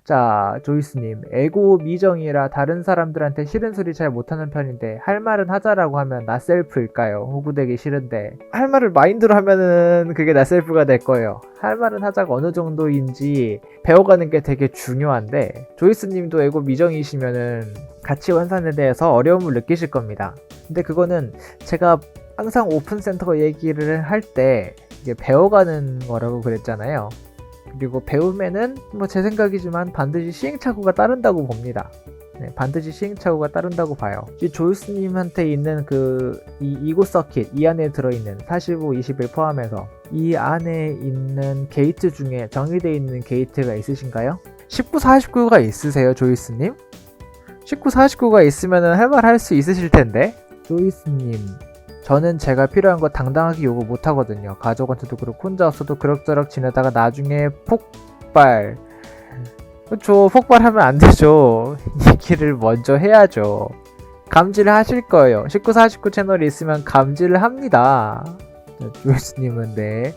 자, 조이스님, 에고 미정이라 다른 사람들한테 싫은 소리 잘 못하는 편인데 할 말은 하자라고 하면 나셀프일까요? 호구되기 싫은데 할 말을 마인드로 하면은 그게 나셀프가 될 거예요. 할 말은 하자가 어느 정도인지 배워가는 게 되게 중요한데 조이스님도 에고 미정이시면은 가치 환산에 대해서 어려움을 느끼실 겁니다. 근데 그거는 제가 항상 오픈센터 얘기를 할 때 이게 배워가는 거라고 그랬잖아요. 그리고 배우면은 뭐 제 생각이지만 반드시 시행착오가 따른다고 봅니다. 네, 반드시 시행착오가 따른다고 봐요. 이 조이스님한테 있는 이곳 서킷, 이 안에 들어있는 45, 21 포함해서 이 안에 있는 게이트 중에 정의되어 있는 게이트가 있으신가요? 19, 49가 있으세요, 조이스님? 19, 49가 있으면은 할 말 할 수 있으실 텐데? 조이스님, 저는 제가 필요한 거 당당하게 요구 못하거든요. 가족한테도 그렇고 혼자 없어도 그럭저럭 지내다가 나중에 폭발. 그렇죠. 폭발하면 안 되죠. 얘기를 먼저 해야죠. 감지를 하실 거예요. 19, 49 채널이 있으면 감지를 합니다. 조이스님은 네,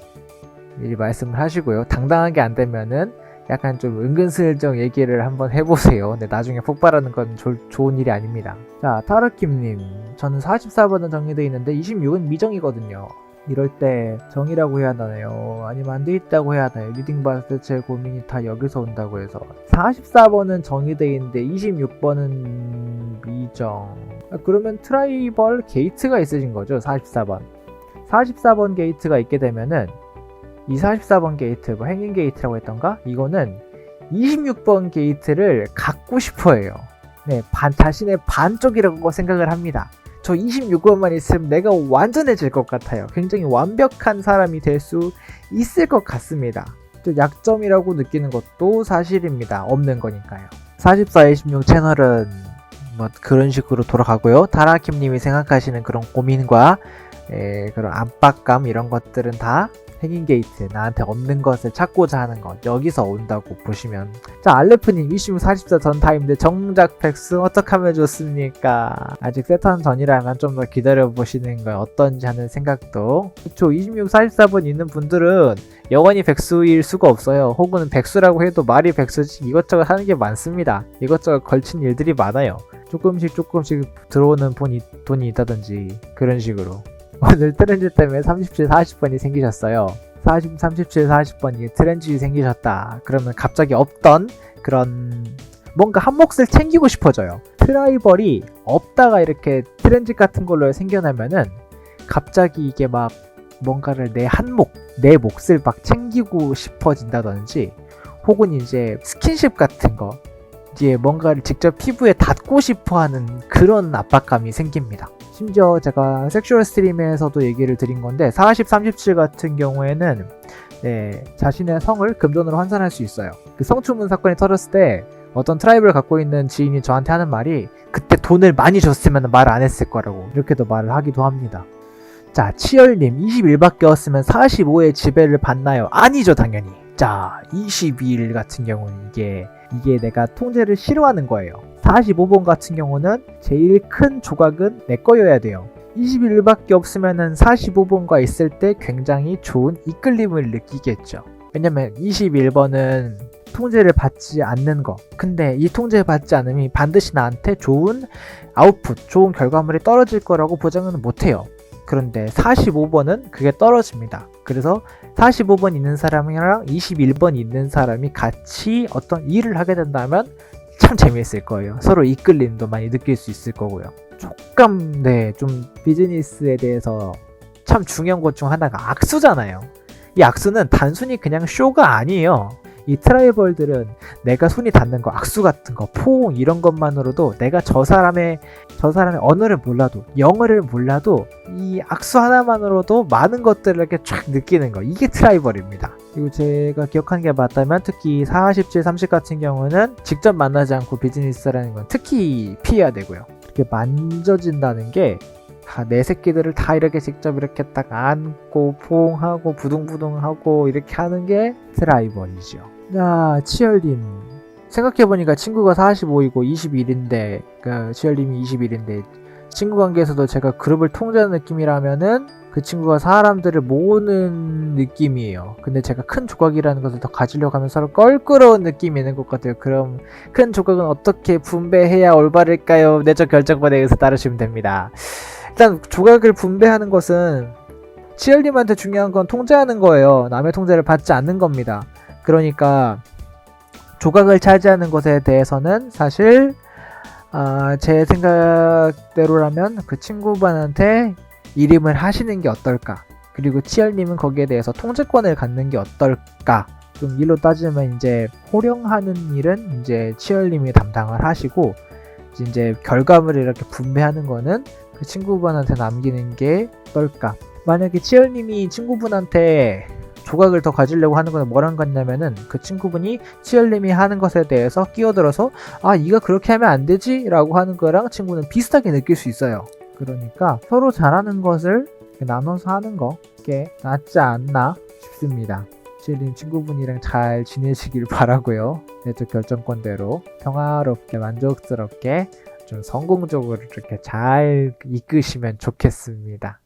미리 말씀을 하시고요. 당당하게 안 되면은 약간 좀 은근슬쩍 얘기를 한번 해보세요. 근데 나중에 폭발하는 건 좋은 일이 아닙니다. 자, 타르킴님, 저는 44번은 정리되어 있는데 26은 미정이거든요. 이럴 때 정이라고 해야 하나요? 아니면 안 돼 있다고 해야 하나요? 리딩 봤을 때 제 고민이 다 여기서 온다고 해서 44번은 정의되어 있는데 26번은 미정. 그러면 트라이벌 게이트가 있으신 거죠. 44번 44번 게이트가 있게 되면은 이 44번 게이트, 뭐 행인 게이트라고 했던가? 이거는 26번 게이트를 갖고 싶어 해요. 네, 자신의 반쪽이라고 생각을 합니다. 저 26번만 있으면 내가 완전해질 것 같아요. 굉장히 완벽한 사람이 될 수 있을 것 같습니다. 또 약점이라고 느끼는 것도 사실입니다. 없는 거니까요. 44, 26 채널은 뭐 그런 식으로 돌아가고요. 다라킴님이 생각하시는 그런 고민과 그런 압박감 이런 것들은 다 행인 게이트, 나한테 없는 것을 찾고자 하는 것, 여기서 온다고 보시면. 자, 알레프님 26, 44 전 타임인데 정작 백수 어떡하면 좋습니까? 아직 세턴 전이라면 좀 더 기다려보시는 건 어떤지 하는 생각도. 그쵸, 26, 44번 있는 분들은 영원히 백수일 수가 없어요. 혹은 백수라고 해도 말이 백수지 이것저것 하는 게 많습니다. 이것저것 걸친 일들이 많아요. 조금씩 들어오는 돈이 있다든지 그런 식으로. 오늘 트렌즈 때문에 37, 40번이 생기셨어요. 37, 40번이 트렌즈이 생기셨다. 그러면 갑자기 없던 그런 뭔가 한 몫을 챙기고 싶어져요. 트라이벌이 없다가 이렇게 트렌즈 같은 걸로 생겨나면은 갑자기 이게 막 뭔가를 내 몫을 막 챙기고 싶어진다든지 혹은 이제 스킨십 같은 거 이제 뭔가를 직접 피부에 닿고 싶어하는 그런 압박감이 생깁니다. 심지어 제가 섹슈얼 스트림에서도 얘기를 드린 건데 40, 37 같은 경우에는 자신의 성을 금전으로 환산할 수 있어요. 그 성추문 사건이 터졌을 때 어떤 트라이브를 갖고 있는 지인이 저한테 하는 말이 그때 돈을 많이 줬으면 말 안 했을 거라고 이렇게도 말을 하기도 합니다. 자, 치열님 21밖에 없으면 45의 지배를 받나요? 아니죠, 당연히. 자, 22일 같은 경우는 이게 내가 통제를 싫어하는 거예요. 45번 같은 경우는 제일 큰 조각은 내 거여야 돼요. 21밖에 없으면은 45번과 있을 때 굉장히 좋은 이끌림을 느끼겠죠. 왜냐면 21번은 통제를 받지 않는 거. 근데 이 통제를 받지 않으면 반드시 나한테 좋은 아웃풋, 좋은 결과물이 떨어질 거라고 보장은 못해요. 그런데 45번은 그게 떨어집니다. 그래서 45번 있는 사람이랑 21번 있는 사람이 같이 어떤 일을 하게 된다면 참 재미있을 거예요. 서로 이끌림도 많이 느낄 수 있을 거고요. 조금 좀 비즈니스에 대해서 참 중요한 것 중 하나가 악수잖아요. 이 악수는 단순히 그냥 쇼가 아니에요. 이 트라이벌들은 내가 손이 닿는 거, 악수 같은 거, 포옹 이런 것만으로도 내가 저 사람의 언어를 몰라도, 영어를 몰라도 이 악수 하나만으로도 많은 것들을 이렇게 쫙 느끼는 거, 이게 트라이벌입니다. 그리고 제가 기억하는 게 맞다면 특히 47, 30 같은 경우는 직접 만나지 않고 비즈니스라는 건 특히 피해야 되고요. 이렇게 만져진다는 게 내 새끼들을 다 이렇게 직접 이렇게 딱 안고 포옹하고 부둥부둥하고 이렇게 하는 게 트라이벌이죠. 자, 치열님 생각해보니까 친구가 45이고 21인데 치열님이 21인데 친구 관계에서도 제가 그룹을 통제하는 느낌이라면은 그 친구가 사람들을 모으는 느낌이에요. 근데 제가 큰 조각이라는 것을 더 가지려고 하면 서로 껄끄러운 느낌이 있는 것 같아요. 그럼 큰 조각은 어떻게 분배해야 올바를까요? 내적 결정권에 의해서 따르시면 됩니다. 일단 조각을 분배하는 것은 치얼님한테 중요한 건 통제하는 거예요. 남의 통제를 받지 않는 겁니다. 그러니까 조각을 차지하는 것에 대해서는 사실 제 생각대로라면 그 친구분한테 이름을 하시는 게 어떨까? 그리고 치열님은 거기에 대해서 통제권을 갖는 게 어떨까? 좀 일로 따지면 이제 호령하는 일은 이제 치열님이 담당을 하시고 이제 결과물을 이렇게 분배하는 거는 그 친구분한테 남기는 게 어떨까? 만약에 치열님이 친구분한테 조각을 더 가지려고 하는 건 뭐란 같냐면은 그 친구분이 치열님이 하는 것에 대해서 끼어들어서 이가 그렇게 하면 안 되지? 라고 하는 거랑 친구는 비슷하게 느낄 수 있어요. 그러니까 서로 잘하는 것을 나눠서 하는 게 낫지 않나 싶습니다. 치열님 친구분이랑 잘 지내시길 바라고요. 내적 결정권대로 평화롭게 만족스럽게 좀 성공적으로 이렇게 잘 이끄시면 좋겠습니다.